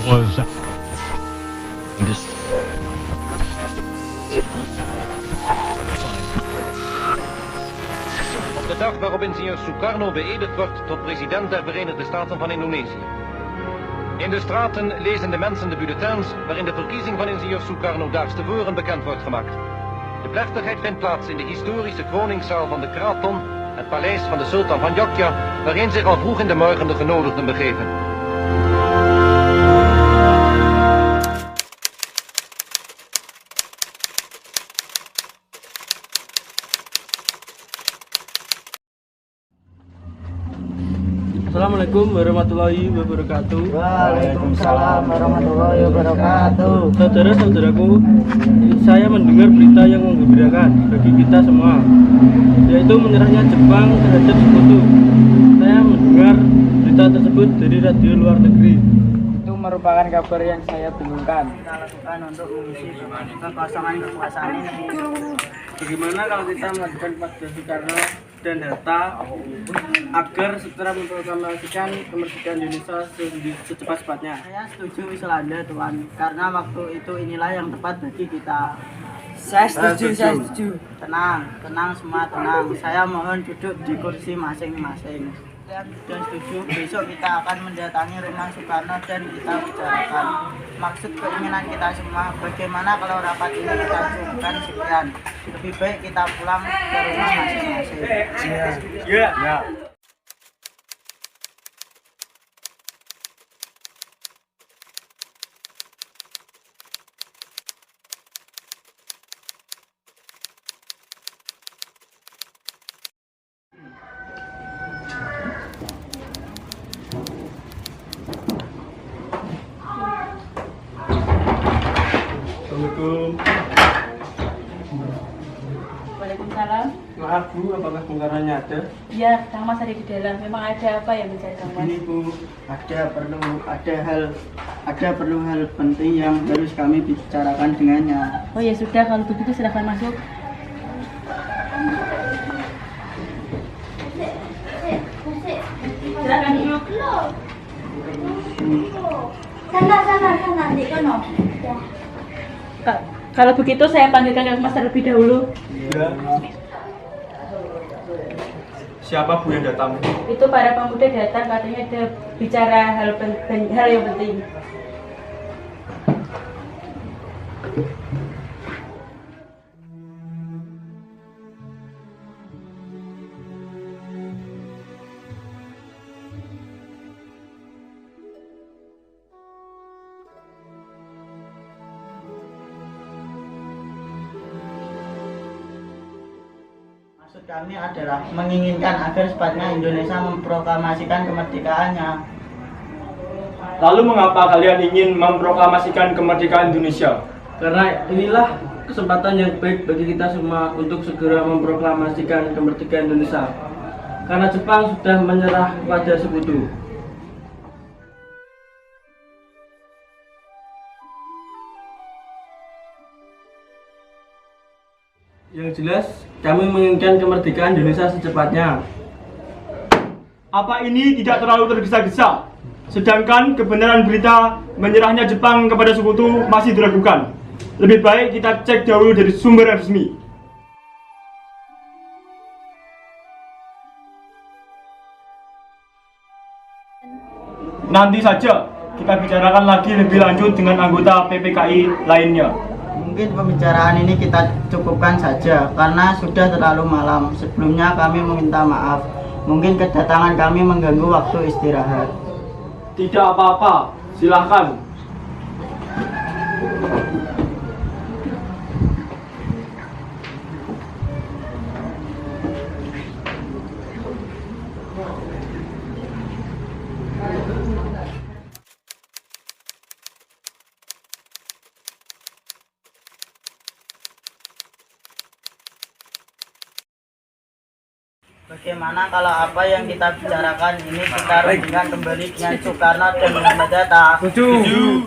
was Op de dag waarop ingenieur Sukarno beëdigd wordt tot president der Verenigde Staten van Indonesië. In de straten lezen de mensen de bulletins waarin de verkiezing van ingenieur Sukarno daags tevoren bekend wordt gemaakt. De plechtigheid vindt plaats in de historische kroningszaal van de Kraton, het paleis van de sultan van Jogja, waarin zich al vroeg in de morgen de genodigden begeven. Assalamualaikum warahmatullahi wabarakatuh. Waalaikumsalam warahmatullahi wabarakatuh. Saudara-saudaraku, saya mendengar berita yang menggembirakan bagi kita semua, yaitu menyerahnya Jepang terhadap Sekutu. Saya mendengar berita tersebut dari radio luar negeri. Itu merupakan kabar yang saya bingungkan. Kita lakukan untuk mengisi kekosongan kekuasaan ini. Bagaimana kalau kita mengajukan kepada Soekarno dan Hatta agar segera memproklamasikan kemerdekaan Indonesia secepat-cepatnya? Saya setuju Islanda Tuan, karena waktu itu inilah yang tepat bagi kita. Saya setuju. Tenang semua, tenang. Saya mohon duduk di kursi masing-masing. Saya sudah setuju, besok kita akan mendatangi rumah Soekarno dan kita bicarakan maksud keinginan kita semua. Bagaimana kalau rapat ini kita cukupkan sekian? Lebih baik kita pulang ke rumah masing-masing. Ya. Assalamualaikum. Waalaikumsalam. Maaf Bu, apakah bongkarannya ada? Ya, Kang Mas ada di dalam. Memang ada apa yang mencari Kang Mas? Ini Bu, ada perlu hal penting yang harus kami bicarakan dengannya. Oh ya sudah, kalau begitu silahkan masuk. Silahkan duduk. Sana, di kono. Ya. Kalau begitu saya panggilkan Kang Mas terlebih dahulu. Ya. Siapa Bu yang datang? Itu para pemuda datang, katanya ada bicara hal yang penting. Maksud kami adalah menginginkan agar secepatnya Indonesia memproklamasikan kemerdekaannya. Lalu mengapa kalian ingin memproklamasikan kemerdekaan Indonesia? Karena inilah kesempatan yang baik bagi kita semua untuk segera memproklamasikan kemerdekaan Indonesia. Karena Jepang sudah menyerah kepada Sekutu. Yang jelas, kami menginginkan kemerdekaan Indonesia secepatnya. Apa ini tidak terlalu tergesa-gesa? Sedangkan kebenaran berita menyerahnya Jepang kepada Sekutu masih diragukan. Lebih baik kita cek dahulu dari sumber yang resmi. Nanti saja kita bicarakan lagi lebih lanjut dengan anggota PPKI lainnya. Mungkin pembicaraan ini kita cukupkan saja karena sudah terlalu malam. Sebelumnya kami meminta maaf. Mungkin kedatangan kami mengganggu waktu istirahat. Tidak apa-apa, silahkan. Bagaimana kalau apa yang kita bicarakan ini kita runtingkan kembali dengan Soekarno dan Muhammad Hatta? Setuju.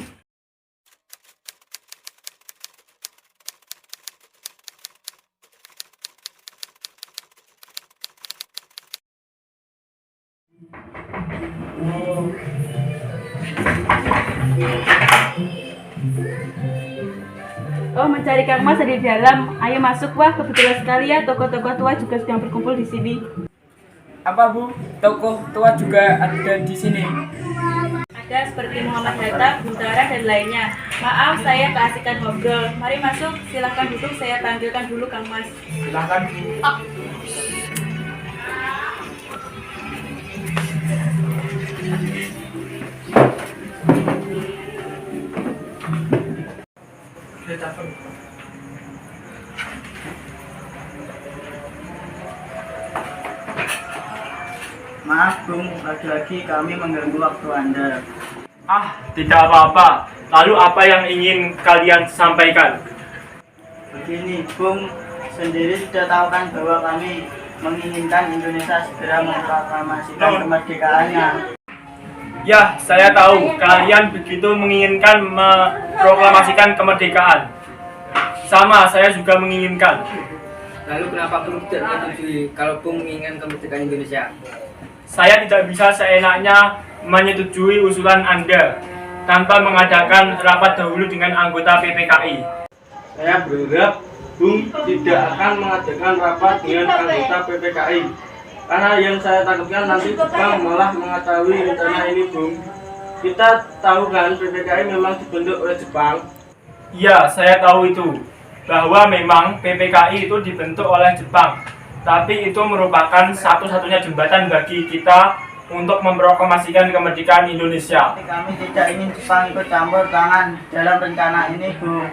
Oh, mencari Kang Mas di dalam. Ayo masuk. Wah, kebetulan sekali ya, tokoh-tokoh tua juga sedang berkumpul di sini. Apa Bu? Tokoh tua juga ada di sini. Ada seperti Muhammad Hatta, Buntara, dan lainnya. Maaf, saya keasikan ngobrol. Mari masuk, silahkan duduk. Saya panggilkan dulu Kang Mas. Silakan Bu. Maaf Bung, lagi-lagi kami mengganggu waktu Anda. Tidak apa-apa. Lalu apa yang ingin kalian sampaikan? Begini Bung, sendiri sudah tahu kan bahwa kami menginginkan Indonesia segera memproklamasikan kemerdekaannya. Ya, saya tahu kalian begitu menginginkan memproklamasikan kemerdekaan. Sama, saya juga menginginkan. Lalu kenapa Bung tidak menyetujui kalau Bung menginginkan kemerdekaan Indonesia? Saya tidak bisa seenaknya menyetujui usulan Anda tanpa mengadakan rapat dahulu dengan anggota PPKI. Saya berharap Bung tidak akan mengadakan rapat dengan anggota PPKI. Karena yang saya takutkan nanti Jepang malah mengetahui rencana ini, Bung. Kita tahu kan PPKI memang dibentuk oleh Jepang. Iya, saya tahu itu. Bahwa memang PPKI itu dibentuk oleh Jepang. Tapi itu merupakan satu-satunya jembatan bagi kita untuk memproklamasikan kemerdekaan Indonesia. Kami tidak ingin Jepang ikut campur tangan dalam rencana ini, Bung.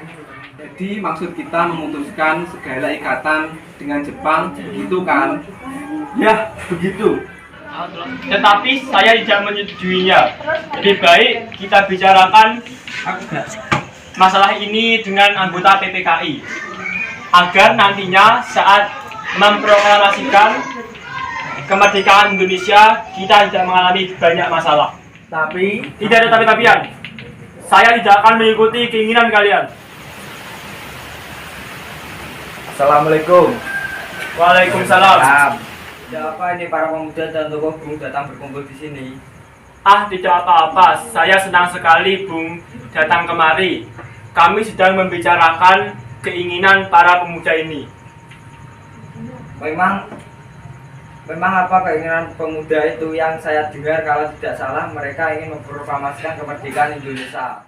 Jadi maksud kita memutuskan segala ikatan dengan Jepang, begitu kan? Ya, begitu. Tetapi saya tidak menyetujuinya. Lebih baik kita bicarakan masalah ini dengan anggota PPKI agar nantinya saat memproklamasikan kemerdekaan Indonesia kita tidak mengalami banyak masalah. Tapi Tidak ada tapi-tapian. Saya tidak akan mengikuti keinginan kalian. Assalamualaikum. Waalaikumsalam. Siapa ini para pemuda dan tokoh Bung datang berkumpul di sini? Tidak apa-apa. Saya senang sekali Bung datang kemari. Kami sedang membicarakan keinginan para pemuda ini. Memang apa keinginan pemuda itu? Yang saya dengar kalau tidak salah mereka ingin memproklamasikan kemerdekaan Indonesia.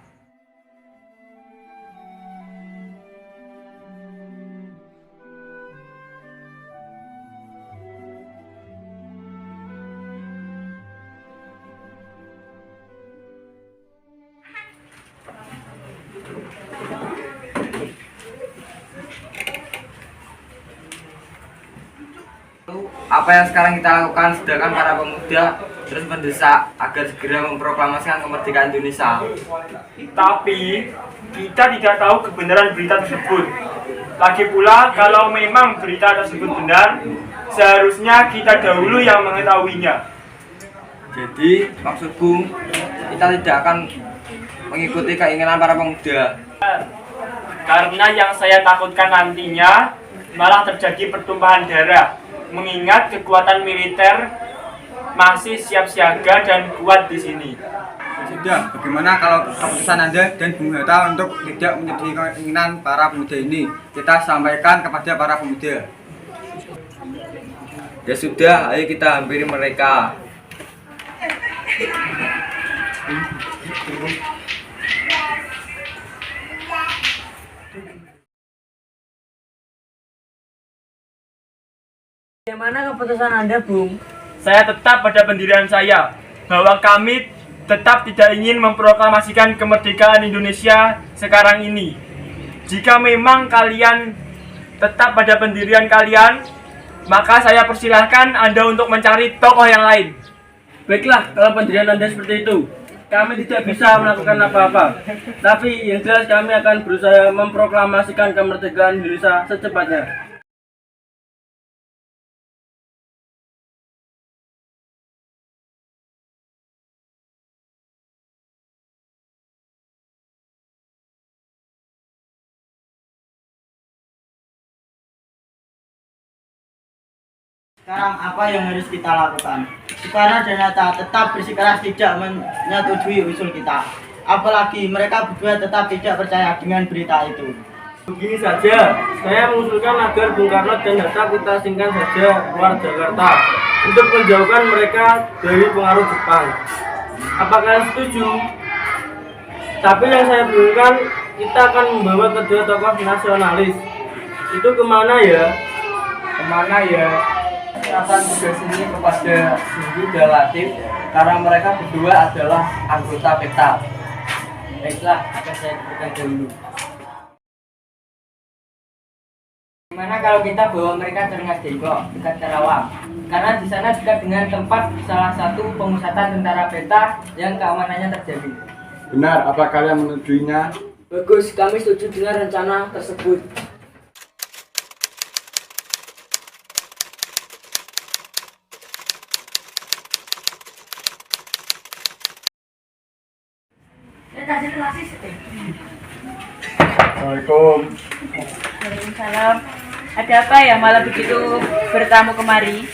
Apa yang sekarang kita lakukan, sedangkan para pemuda terus mendesak agar segera memproklamasikan kemerdekaan Indonesia. Tapi kita tidak tahu kebenaran berita tersebut. Lagi pula kalau memang berita tersebut benar, seharusnya kita dahulu yang mengetahuinya. Jadi maksudku kita tidak akan mengikuti keinginan para pemuda. Karena yang saya takutkan nantinya malah terjadi pertumpahan darah. Mengingat kekuatan militer masih siap siaga dan kuat di sini. Sudah, bagaimana kalau keputusan Anda dan Bung Hatta untuk tidak menyetujui keinginan para pemuda ini kita sampaikan kepada para pemuda? Ya sudah, ayo kita hampiri mereka. Bagaimana keputusan Anda, Bung? Saya tetap pada pendirian saya bahwa kami tetap tidak ingin memproklamasikan kemerdekaan Indonesia sekarang ini. Jika memang kalian tetap pada pendirian kalian, maka saya persilahkan Anda untuk mencari tokoh yang lain. Baiklah, kalau pendirian Anda seperti itu, kami tidak bisa melakukan apa-apa. Tapi yang jelas kami akan berusaha memproklamasikan kemerdekaan Indonesia secepatnya. Sekarang apa yang harus kita lakukan? Soekarno dan Hatta tetap bersikeras tidak menyetujui usul kita. Apalagi mereka berdua tetap tidak percaya dengan berita itu. Begini saja, saya mengusulkan agar Bung Karno dan Hatta kita asingkan saja keluar Jakarta untuk menjauhkan mereka dari pengaruh Jepang. Apa kalian setuju? Tapi yang saya bingungkan, kita akan membawa kedua tokoh nasionalis. Itu kemana ya? Kemana ya? Akan tugas ini kepada Sindi dan Latif karena mereka berdua adalah anggota PETA. Baiklah, akan saya berikan dulu. Gimana kalau kita bawa mereka ke Rengas Dengklok, dekat Karawang? Karena di sana dekat dengan tempat salah satu pemusatan tentara PETA yang keamanannya terjamin. Benar, apa kalian menyetujui? Bagus, kami setuju dengan rencana tersebut. Assalamualaikum. Waalaikumsalam. Ada apa ya malah begitu bertamu kemari?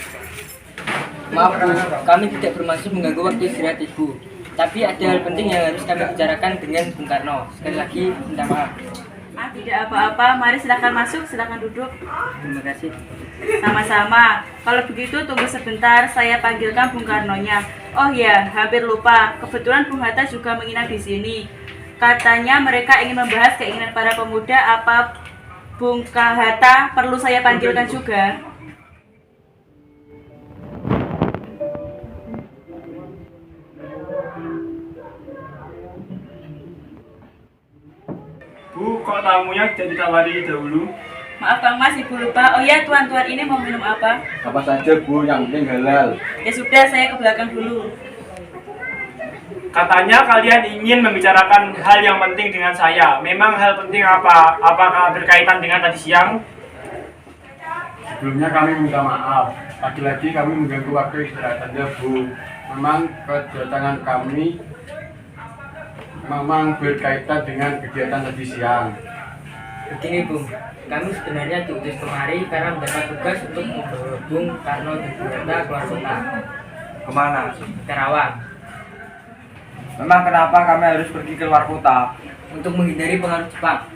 Maaf Bu, kami tidak bermaksud mengganggu waktu istirahat Ibu. Tapi ada hal penting yang harus kami bicarakan dengan Bung Karno. Sekali lagi minta maaf. Tidak apa-apa, mari silakan masuk, silakan duduk. Terima kasih. Sama-sama. Kalau begitu tunggu sebentar, saya panggilkan Bung Karnonya. Oh ya, hampir lupa. Kebetulan Bung Hatta juga menginap di sini. Katanya mereka ingin membahas keinginan para pemuda. Apa Bung Hatta perlu saya panggilkan juga? Bu, kok tamunya tidak ditawari dahulu? Maaf Kang Mas, Ibu lupa. Oh ya, tuan-tuan ini mau minum apa? Apa saja Bu, yang penting halal. Ya sudah, saya ke belakang dulu. Katanya kalian ingin membicarakan hal yang penting dengan saya. Memang hal penting apa? Apakah berkaitan dengan tadi siang? Sebelumnya kami minta maaf. Lagi-lagi kami mengganggu waktu istirahat Anda, Bu. Memang kedatangan kami memang berkaitan dengan kegiatan tadi siang. Begini Bung, kami sebenarnya diutus kemari karena mendapat tugas untuk membawa Bung Karno dan Bung Hatta keluar kota. Kemana? Karawang. Memang kenapa kami harus pergi ke luar kota? Untuk menghindari pengaruh Jepang.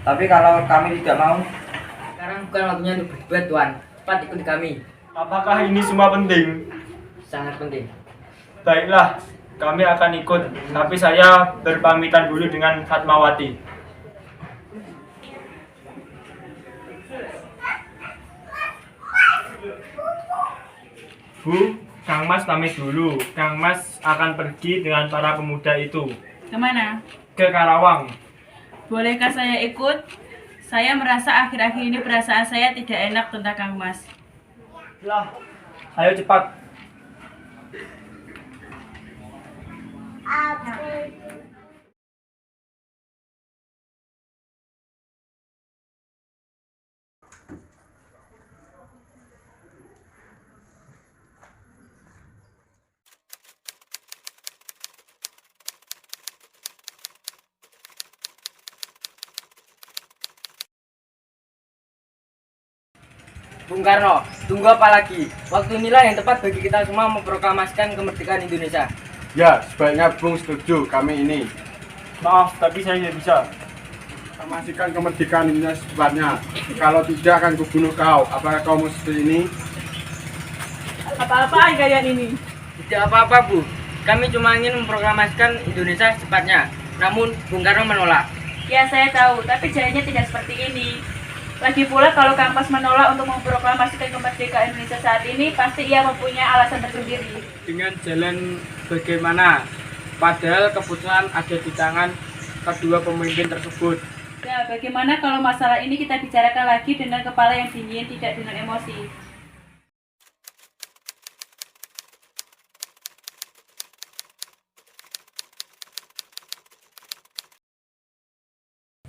Tapi kalau kami tidak mau, Sekarang bukan waktunya untuk berdebat Tuan. Cepat ikuti kami. Apakah ini semua penting? Sangat penting. Baiklah, kami akan ikut. Tapi saya berpamitan dulu dengan Fatmawati. Bu, Kang Mas pamit dulu. Kang Mas akan pergi dengan para pemuda itu Kemana? ke Karawang. Bolehkah saya ikut? Saya merasa akhir-akhir ini perasaan saya tidak enak tentang Kang Mas. Lah, ayo cepat. Bung Karno, tunggu apa lagi? Waktu inilah yang tepat bagi kita semua memproklamasikan kemerdekaan Indonesia. ya sebaiknya Bung setuju kami ini. Maaf, tapi saya tidak bisa. Proklamasikan kemerdekaan Indonesia secepatnya. Kalau tidak akan kubunuh kau. Apakah kau mau seperti ini? Apa-apaan kalian ini? Tidak apa-apa Bu, kami cuma ingin memproklamasikan Indonesia secepatnya. Namun Bung Karno menolak. Ya saya tahu, tapi jalannya tidak seperti ini. Lagi pula kalau Kang Mas menolak untuk memproklamasikan kemerdekaan Indonesia saat ini, pasti ia mempunyai alasan tersendiri. Dengan jalan bagaimana? Padahal keputusan ada di tangan kedua pemimpin tersebut. Ya, bagaimana kalau masalah ini kita bicarakan lagi dengan kepala yang dingin, tidak dengan emosi.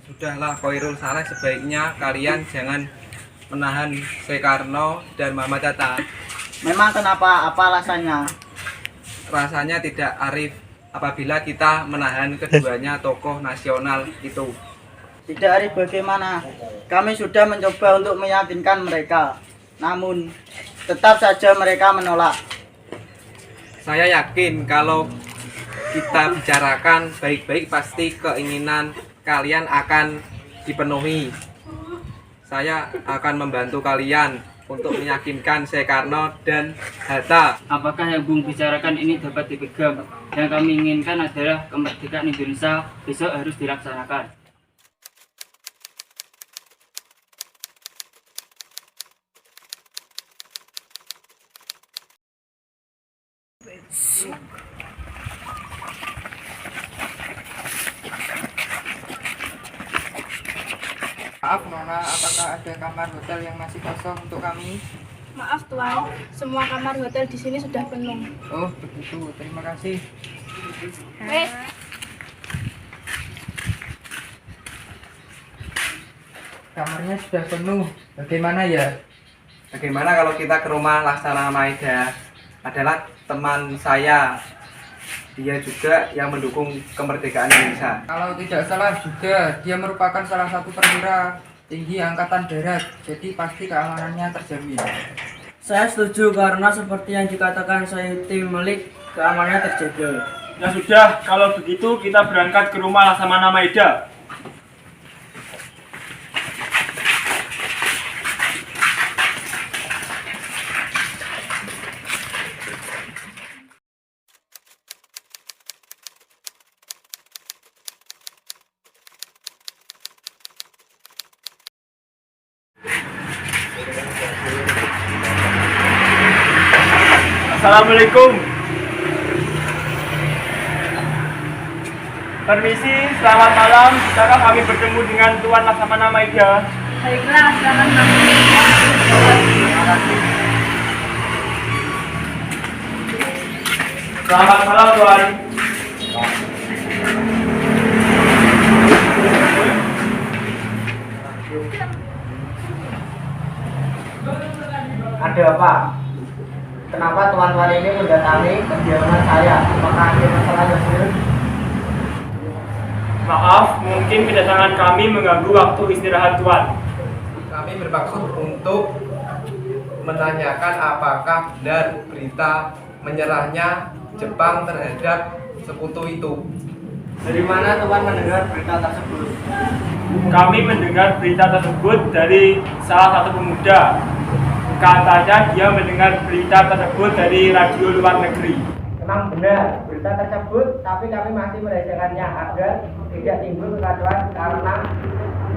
Sudahlah Koirul Saleh, sebaiknya kalian jangan menahan Soekarno dan Muhammad Hatta. Memang kenapa? Apa alasannya? Rasanya tidak arif apabila kita menahan keduanya tokoh nasional itu. Tidak arif bagaimana? Kami sudah mencoba untuk meyakinkan mereka. Namun, tetap saja mereka menolak. Saya yakin kalau kita bicarakan baik-baik, pasti keinginan kalian akan dipenuhi. Saya akan membantu kalian untuk meyakinkan Soekarno dan Hatta. Apakah yang Bung bicarakan ini dapat dipegang? Yang kami inginkan adalah kemerdekaan Indonesia besok harus dilaksanakan. Maaf Nona, apakah ada kamar hotel yang masih kosong untuk kami? Maaf Tuan, semua kamar hotel di sini sudah penuh. Oh begitu, terima kasih. Wes, Kamarnya sudah penuh, bagaimana ya? Bagaimana kalau kita ke rumah Laksana Maeda? Adalah teman saya, dia juga yang mendukung kemerdekaan Indonesia. Kalau tidak salah juga, dia merupakan salah satu perwira tinggi angkatan darat, jadi pasti keamanannya terjamin. Saya setuju karena seperti yang dikatakan Sayyidi Malik, keamanannya terjaga. Ya sudah, kalau begitu kita berangkat ke rumah Laksamana Maeda. Assalamualaikum. Permisi, selamat malam. Bisakah kami bertemu dengan Tuan Laksamana Maeda? Baiklah, silakan masuk. Selamat malam, Tuan. Ada apa? Kenapa tuan-tuan ini mendatangi kediaman saya? Apakah ada masalah sendiri? Maaf, mungkin kedatangan kami mengganggu waktu istirahat Tuan. Kami bermaksud untuk menanyakan apakah benar berita menyerahnya Jepang terhadap sekutu itu. Dari mana Tuan mendengar berita tersebut? Kami mendengar berita tersebut dari salah satu pemuda. Katanya dia mendengar berita tersebut dari radio luar negeri. Memang benar berita tersebut, tapi kami masih merahasiakannya agar tidak timbul kekacauan karena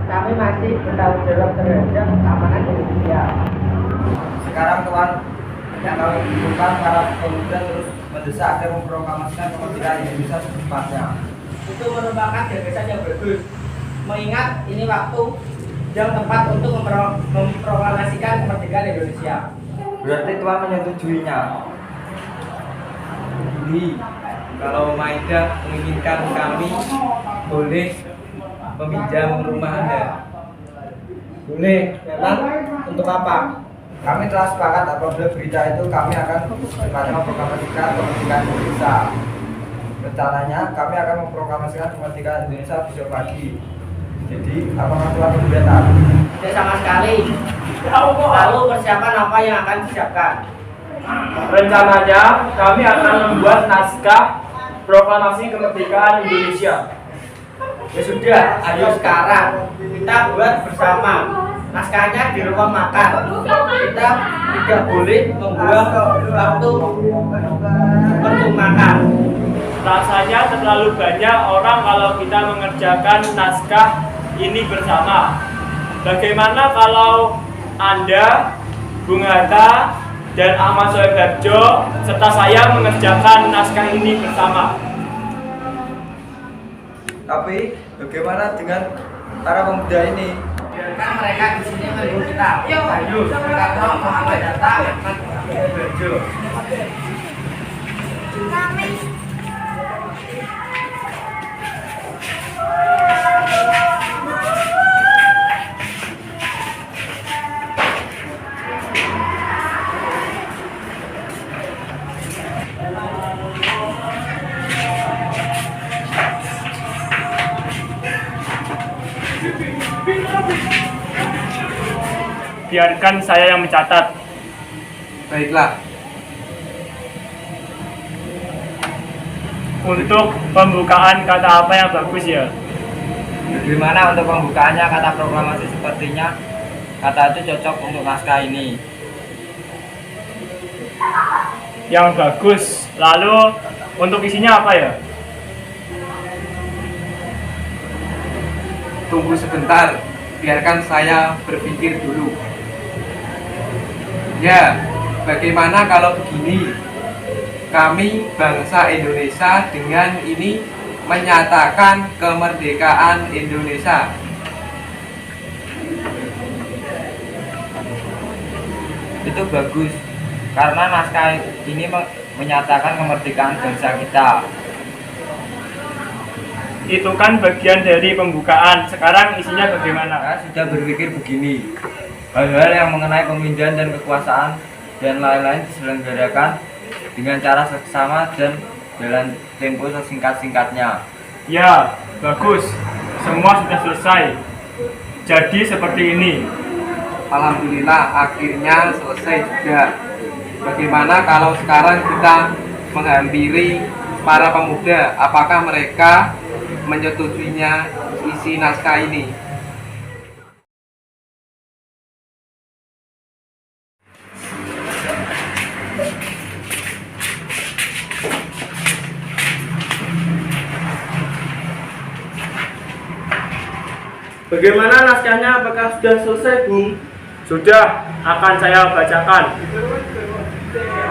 kami masih bertanggung jawab terhadap keamanan Indonesia. Sekarang Tuan, yang kami butuhkan para pemuda terus mendesak agar memproklamasikan kemerdekaan Indonesia secepatnya. Itu merupakan gagasan yang bagus, mengingat ini waktu yang tepat untuk memproklamasikan kemerdekaan Indonesia. Berarti Tuan menyetujuinya. Ini kalau Maeda menginginkan kami boleh meminjam rumah Anda. Boleh, memang untuk apa? Kami telah sepakat apabila berita itu kami akan memproklamasikan kemerdekaan Indonesia. Rencananya kami akan memproklamasikan kemerdekaan Indonesia besok pagi. Jadi, apakah Tuan keberatan? Tidak sama sekali. Lalu persiapan apa yang akan disiapkan? Rencananya kami akan membuat naskah proklamasi kemerdekaan Indonesia. Ya sudah, ayo sekarang kita buat bersama. Naskahnya di ruang makan. Kita tidak boleh membuang waktu untuk makan. Rasanya terlalu banyak orang kalau kita mengerjakan naskah ini bersama. Bagaimana kalau Anda, Bung Hatta, dan Ahmad Soeharjo serta saya mengerjakan naskah ini bersama? Tapi bagaimana dengan para pemuda ini? Biarkan mereka di sini menunggu kita. Ayo, Soekarno, Muhammad Hatta, Ahmad Soeharjo. Biarkan saya yang mencatat. Baiklah. untuk pembukaan kata apa yang bagus ya? Bagaimana untuk pembukaannya kata proklamasi sepertinya kata itu cocok untuk naskah ini. Yang bagus. Lalu untuk isinya apa ya? Tunggu sebentar, biarkan saya berpikir dulu. Ya, bagaimana kalau begini? Kami bangsa Indonesia dengan ini menyatakan kemerdekaan Indonesia. Itu bagus karena naskah ini menyatakan kemerdekaan bangsa kita. Itu kan bagian dari pembukaan. Sekarang isinya bagaimana? Saya sudah berpikir begini, hal-hal yang mengenai pemindahan dan kekuasaan dan lain-lain diselenggarakan dengan cara seksama dan dalam tempo sesingkat-singkatnya. Ya, bagus. Semua sudah selesai. Jadi seperti ini. Alhamdulillah, akhirnya selesai juga. Bagaimana kalau sekarang kita menghampiri para pemuda? Apakah mereka menyetujuinya isi naskah ini? Bagaimana naskahnya? Apakah sudah selesai, Bung? Sudah, akan saya bacakan.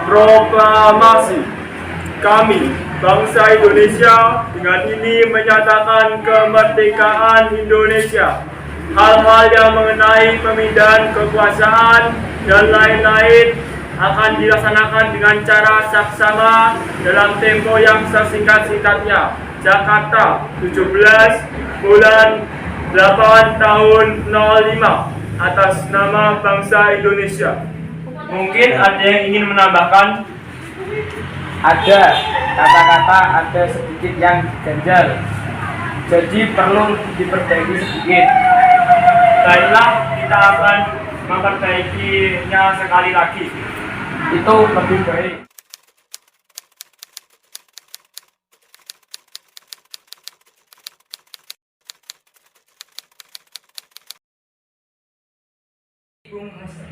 Proklamasi. Kami, bangsa Indonesia, dengan ini menyatakan kemerdekaan Indonesia. Hal-hal yang mengenai pemindahan kekuasaan dan lain-lain akan dilaksanakan dengan cara saksama dalam tempo yang sesingkat-singkatnya. Jakarta, 17 bulan 8 tahun 05 atas nama bangsa Indonesia. Mungkin ada yang ingin menambahkan? Ada kata-kata ada sedikit yang ganjal, jadi perlu diperbaiki sedikit. Baiklah, kita akan memperbaikinya sekali lagi. Itu lebih baik.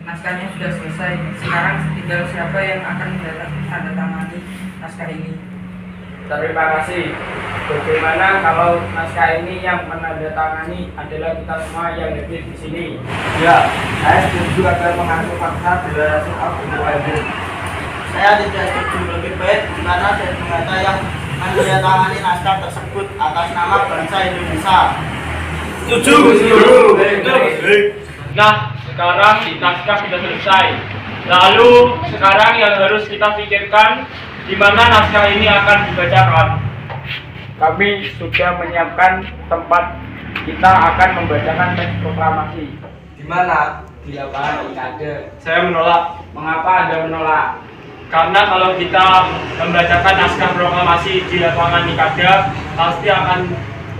Naskahnya sudah selesai. Sekarang tinggal siapa yang akan menandatangani naskah ini. Terima kasih. Bagaimana kalau naskah ini yang menandatangani adalah kita semua yang hadir di sini? Ya, saya setuju agar mengatur fakta deklarasi Al-Quran. Saya tidak setuju, lebih baik karena dari Bung Hatta yang menandatangani naskah tersebut atas nama bangsa Indonesia. Setuju. Nah, sekarang naskah sudah selesai. Lalu sekarang yang harus kita pikirkan, di mana naskah ini akan dibacakan. Kami sudah menyiapkan tempat kita akan membacakan teks proklamasi. Di mana? Di lapangan Ikade. Saya menolak. Mengapa Anda menolak? Karena kalau kita membacakan naskah proklamasi di lapangan Nikada, pasti akan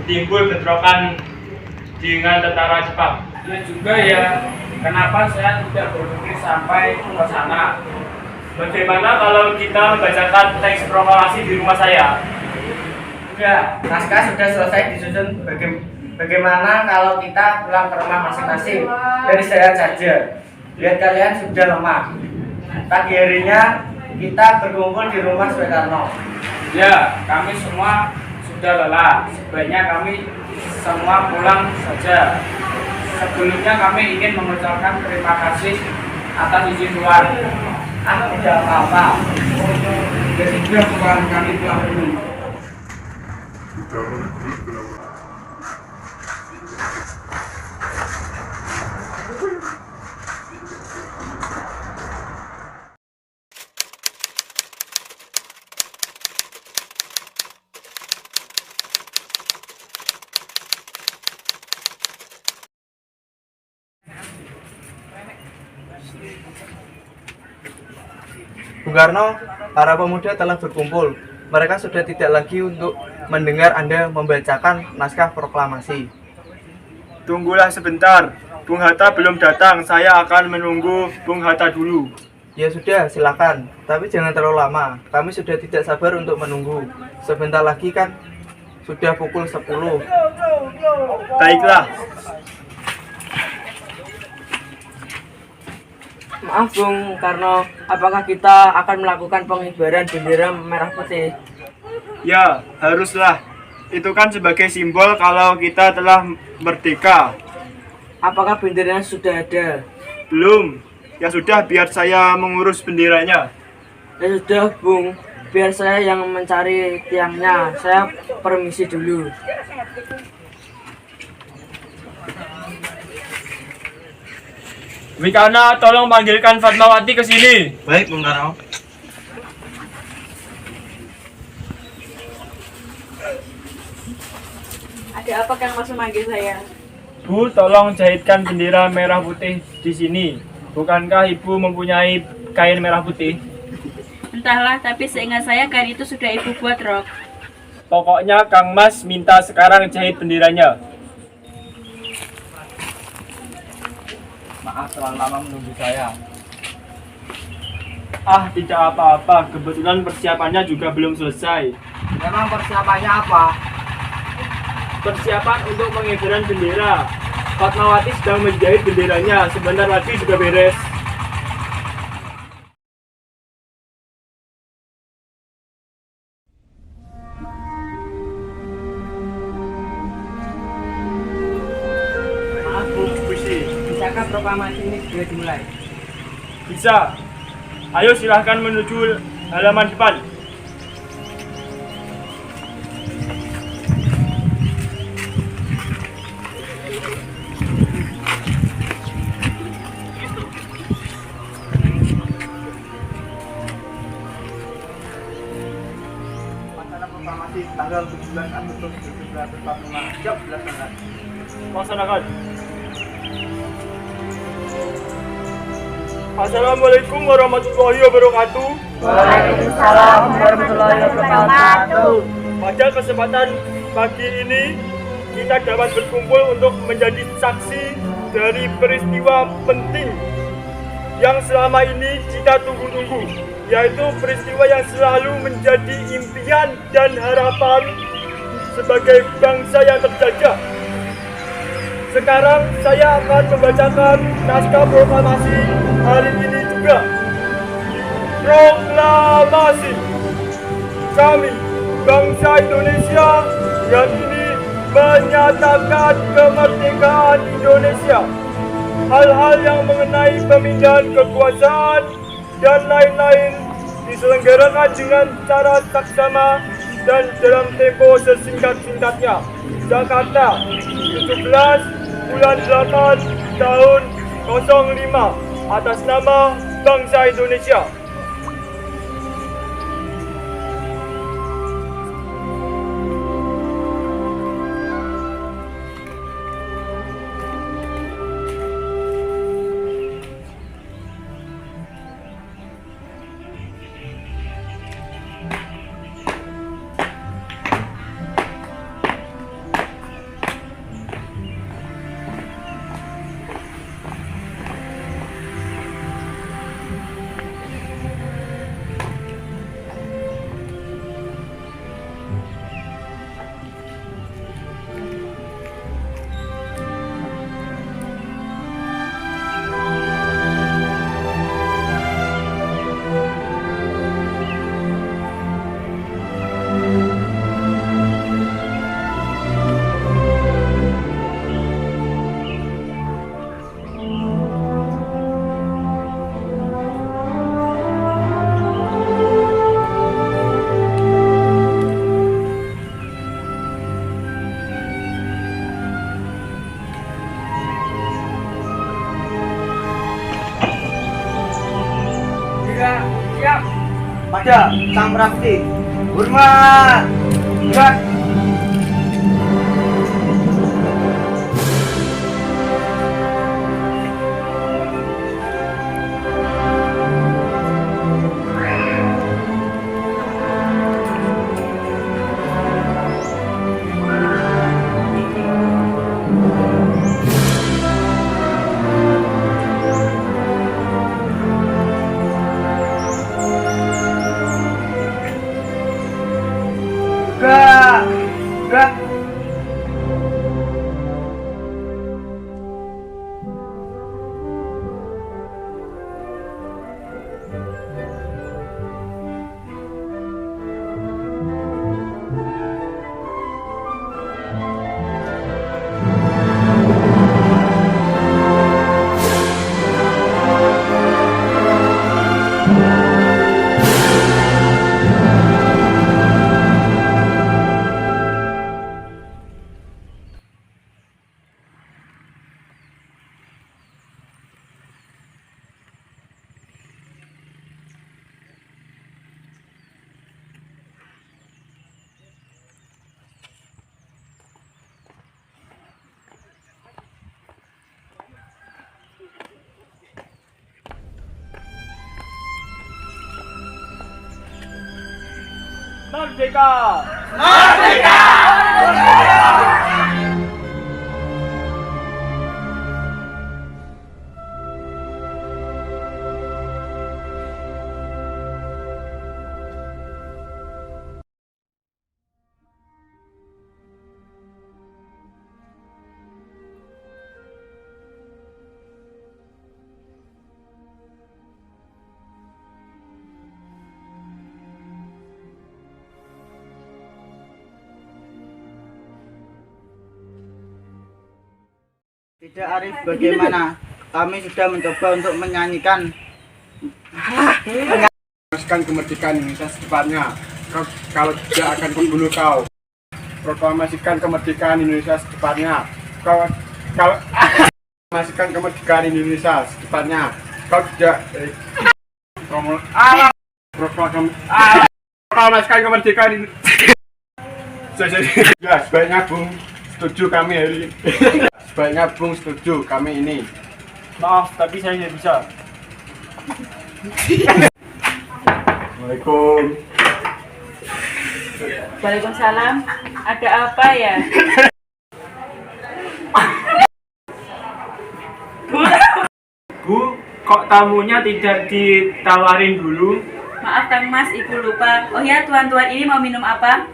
timbul bentrokan dengan tentara Jepang. Ya juga ya. Kenapa saya tidak berpikir sampai ke sana? Bagaimana kalau kita membacakan teks proklamasi di rumah saya? Ya, naskah sudah selesai disusun. Bagaimana kalau kita pulang ke rumah masing-masing dan istirahat saja? Lihat kalian sudah lemah. Pagi harinya kita berkumpul di rumah Soekarno. Ya, kami semua sudah lelah. Sebaiknya kami semua pulang saja. Sebelumnya kami ingin mengucapkan terima kasih atas izin Tuhan. Tidak apa-apa. Ya sudah, Tuhan, kami pulang dulu. Bung Karno, para pemuda telah berkumpul. Mereka sudah tidak lagi untuk mendengar Anda membacakan naskah proklamasi. Tunggulah sebentar, Bung Hatta belum datang. Saya akan menunggu Bung Hatta dulu. Ya sudah, silakan. Tapi jangan terlalu lama. Kami sudah tidak sabar untuk menunggu. Sebentar lagi kan sudah pukul 10. Baiklah. Maaf Bung Karno, apakah kita akan melakukan pengibaran bendera merah putih? Ya, haruslah. Itu kan sebagai simbol kalau kita telah merdeka. Apakah benderanya sudah ada? Belum. Ya sudah, biar saya mengurus benderanya. Ya sudah Bung, biar saya yang mencari tiangnya. Saya permisi dulu. Wikana, tolong panggilkan Fatmawati ke sini. Baik, Bung Karno. Ada apa Kang Mas memanggil saya? Bu, tolong jahitkan bendera merah putih di sini. Bukankah Ibu mempunyai kain merah putih? Entahlah, tapi seingat saya kain itu sudah Ibu buat rok. Pokoknya Kang Mas minta sekarang jahit benderanya. Maaf terlalu lama menunggu saya. Ah, tidak apa-apa. Kebetulan persiapannya juga belum selesai. Memang persiapannya apa? Persiapan untuk pengibaran bendera. Fatmawati sedang menjahit benderanya. Sebentar lagi juga beres. Maaf Bung, bisakah proklamasi ini segera dimulai? Bisa. Ayo silahkan menuju halaman depan. Wacana proklamasi tanggal 17 Agustus 1945. Siap dilaksanakan. Laksanakan. Assalamualaikum warahmatullahi wabarakatuh. Waalaikumsalam warahmatullahi wabarakatuh. Pada kesempatan pagi ini kita dapat berkumpul untuk menjadi saksi dari peristiwa penting yang selama ini kita tunggu-tunggu, yaitu peristiwa yang selalu menjadi impian dan harapan sebagai bangsa yang terjajah. Sekarang saya akan membacakan naskah proklamasi hari ini juga. Proklamasi. Kami, bangsa Indonesia, yang ini menyatakan kemerdekaan Indonesia. Hal-hal yang mengenai pemindahan kekuasaan dan lain-lain diselenggarakan dengan cara saksama dan dalam tempo sesingkat-singkatnya. Jakarta, 17 bulan 8 tahun 05 atas nama bangsa Indonesia. Siap. Pada sang praktik. Hormat. Gerak. merdeka! Tidak Arif, bagaimana? Kami sudah mencoba untuk menyanyikan Proklamasikan kemerdekaan Indonesia secepatnya. Kalau tidak akan membunuh kau. Proklamasikan kemerdekaan Indonesia secepatnya. Proklamasikan kemerdekaan Indonesia secepatnya. Kau tidak proklamasikan kemerdekaan Indonesia. Ya, sebaiknya Bung setuju kami hari ini. Sebaiknya Bung setuju kami ini. Maaf, tapi saya tidak bisa. Assalamualaikum. Waalaikumsalam. Ada apa ya? Bu, kok tamunya tidak ditawarin dulu? Maaf Kang Mas, Ibu lupa. Oh ya, tuan-tuan ini mau minum apa?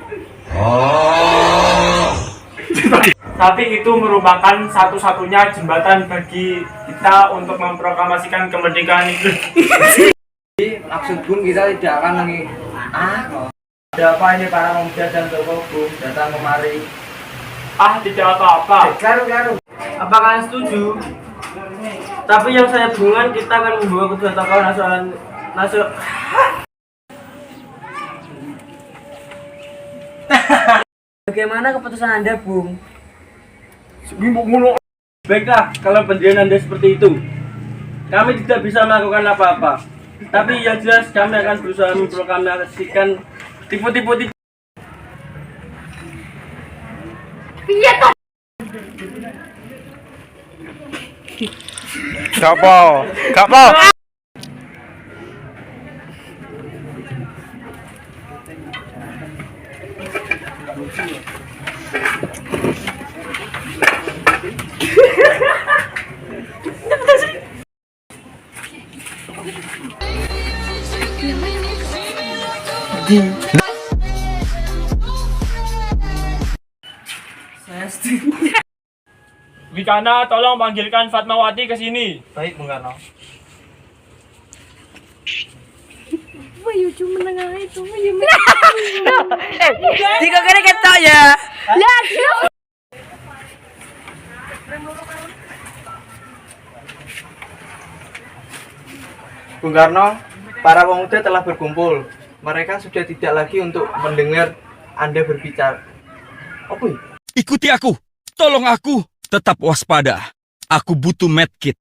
Tapi itu merupakan satu-satunya jembatan bagi kita untuk memproklamasikan kemerdekaan itu. Maksud Bung kita tidak akan lagi Ada apa ini para pemuda dan tokoh Bung datang kemari? Tidak apa-apa. Claro. Apa kalian setuju? Tapi yang saya bingung, kita akan membawa kedua tokoh nasional. bagaimana keputusan Anda, Bung? Baiklah, kalau pendirian Anda seperti itu, kami tidak bisa melakukan apa-apa. Tapi yang jelas kami akan berusaha memproklamasikan tipu-tipu. Gak apa. Wikana, tolong panggilkan Fatmawati ke sini. Baik, Bung Karno. Jika kena ketok ya. Bung Karno, para pemuda telah berkumpul. Mereka sudah tidak lagi untuk mendengar Anda berbicara. Apa ini? Ikuti aku, tolong aku, tetap waspada. Aku butuh medkit.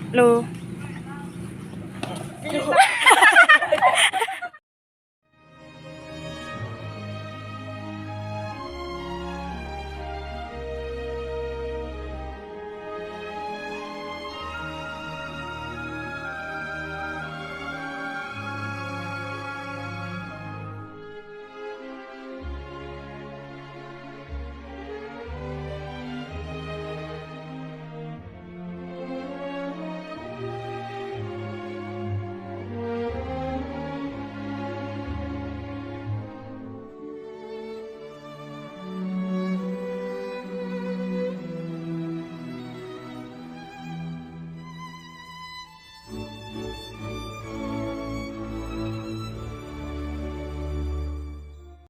Lo.